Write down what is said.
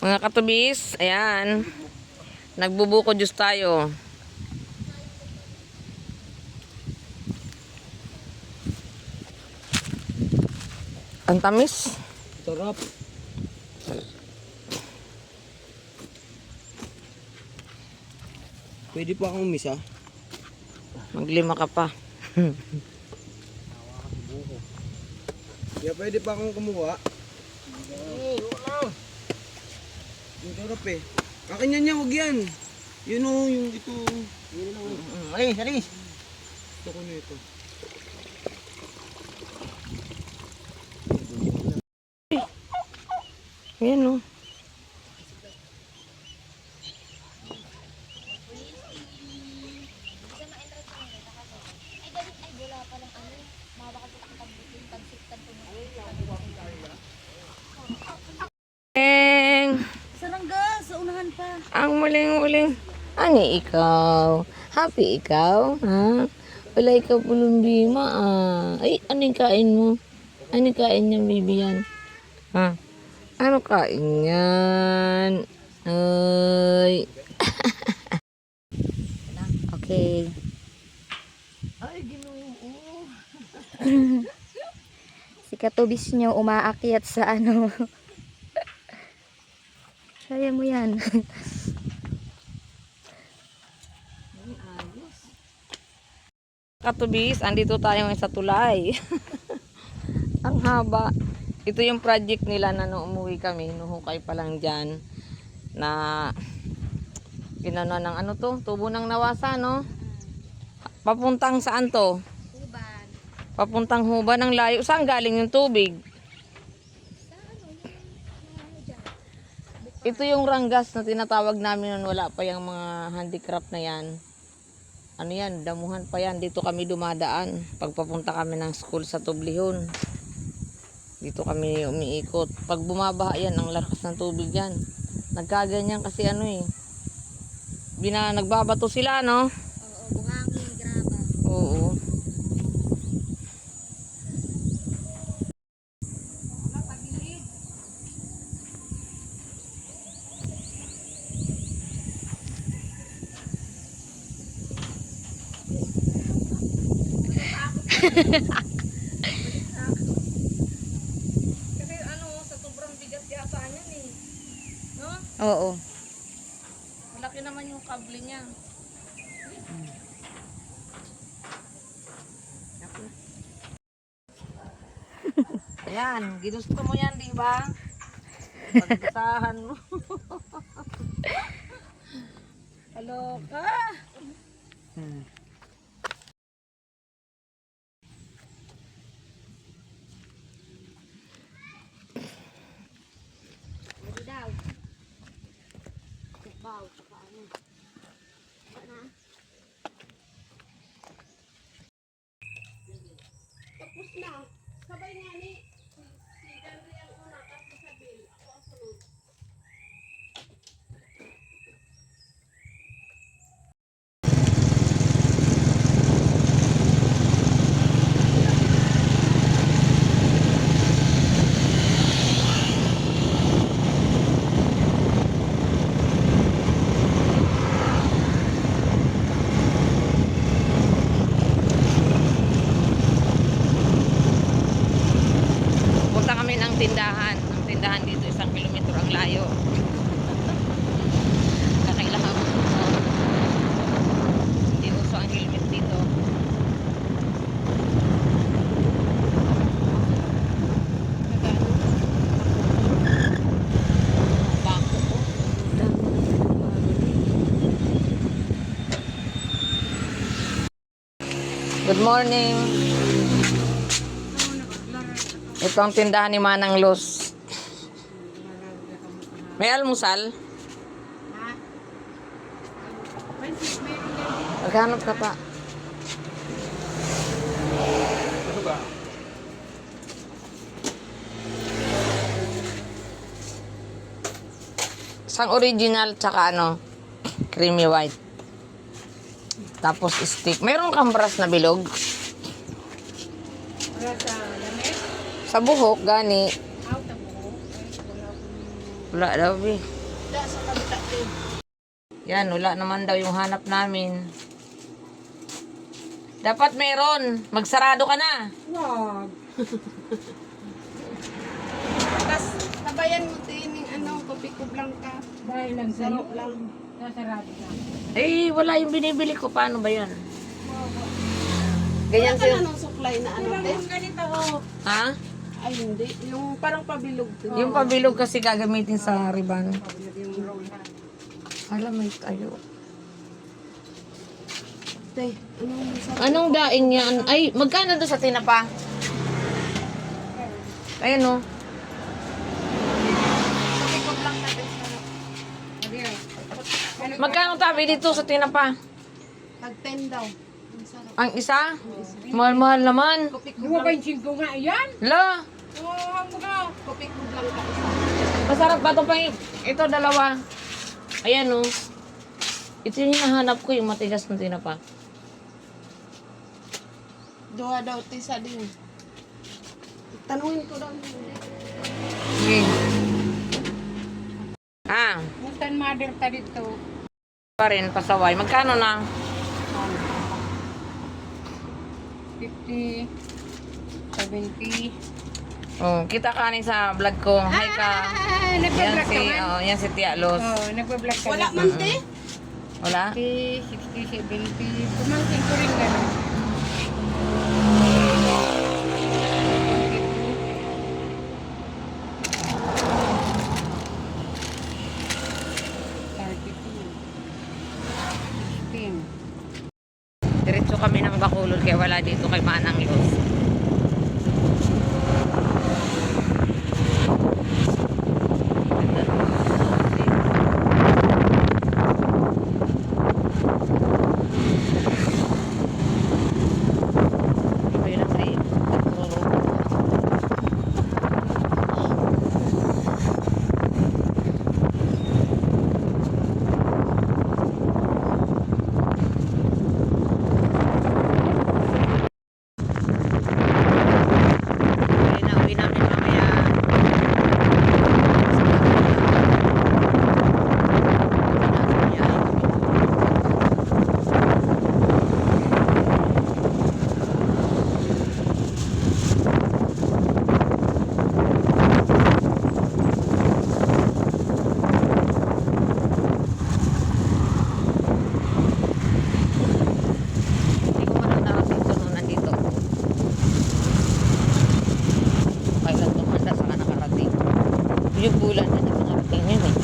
Mga katubis, ayan. Nagbubuko juice tayo. Ang tamis. Sarap. Pwede pa akong umisa. Maglima ka pa. Kaya pwede pa akong kumuha. Yung sarap eh. Akin yan yan, huwag yan. Yun o, yung ito. Yun lang. Alis, alis. Gusto ko na ito. Ayan o. Sarangga, sa unahan pa. Ang muling-muling. Ani ikaw? Happy ikaw? Ha? Wala ikaw pulumbima ah. Ay, anong kain mo? Anong kain niya, baby yan? Ha? Ano kain yan? Ay. Okay. Ay, ginoo. Si katubis nyo umaakyat sa ano. Kaya mo yan. Katubis, andito tayo ngayon sa tulay. Ang haba. Ito yung project nila na nung umuwi kami, nuhukay pa lang dyan, na ginano ng ano to, tubo ng nawasa, no? Papuntang saan to? Uban. Papuntang Huban ng layo. Saan galing yung tubig? Ito yung ranggas na tinatawag namin nung wala pa yung mga handicraft na yan. Ano yan, damuhan pa yan. Dito kami dumadaan. Pagpapunta kami ng school sa Tublihon. Dito kami umiikot. Pag bumabaha yan, ang lakas ng tubig yan. Nagkaganyan kasi ano eh. Nagbabato sila, no? Oo, buhangin, graba. Oo. Kasi ano, sa sobrang bigat yata niyan eh. No? Oo. Malaki naman yung kable niya. Ayan, ginusto mo yan, di ba? Pagkasahan mo. Kaloka. Pwede daw. Baw, saka ano. Ano? Tapos na. Sabay nga ni si Gandhi ang una tapos si Sabil. Ako ang sunod. Punta kami ng tindahan. Ang tindahan dito 1 kilometro ang layo. Kakailangan mo. Hindi uso ang helmet dito. Bako ko. Good morning. Ito ang tindahan ni Manang Luz. May almusal? Maghanap ka pa. Ano ba? Isang original tsaka ano, creamy white. Tapos stick. Meron kang brass na bilog? Sa buhok, gani. Wala daw, eh. Da sa kabila din. Yan, wala naman daw yung hanap namin. Dapat meron. Magsarado ka na. Wag. Tapos, sabayan mo din yung kopi ko blanca. Dahil lang sa Sarap lang. nasarado na. Eh, wala yung binibili ko. Paano ba yan? Ganyan Wala ka siya. na nung supply na Walang te? yung ganito, oh. Ha? Ay, hindi. Yung parang pabilog din. Yung pabilog kasi gagamitin sa riban. Yung roll na. Alam mo tayo. Te, anong masarap? Anong daing yan? Ay, magkano doon sa tinapa? Ayan o. Kopi ko blanca te. Sarap. Magkano tabi dito sa tinapa? Tag 10 daw. Ang sarap. Ang isa? Mahal-mahal naman. Kopi ko blanca. 25 nga yan. La, Oh, ang mga. Kopi ko blanca isa. masarap ba ito pa? Ito, dalawa. Ayan o. Ito yung hinahanap ko, yung matigas na tinapa. Duha daw tisa din. Tanungin ko daw. Okay. Ah, Mutan mother ta dito. pa rin, pasaway. Magkano na? 50, 70. Oh, kita ka ni sa vlog ko. Hi ka. Yan Nagpa-vlog si, ka man? oh, yan si Tia Los. Oh, nagpa-vlog ka Wala na. man te. Wala? 50, 60, 70. Pumangkin ko rin gano'n. Diretso kami ng Bacolod kaya wala dito kay Manang Los. Ayun ang trip. Uwi namin mamaya. Hindi ko man narating ito nung nandito. Kailan tumanda saka nakarating. Yung bulan na nakarating yun eh.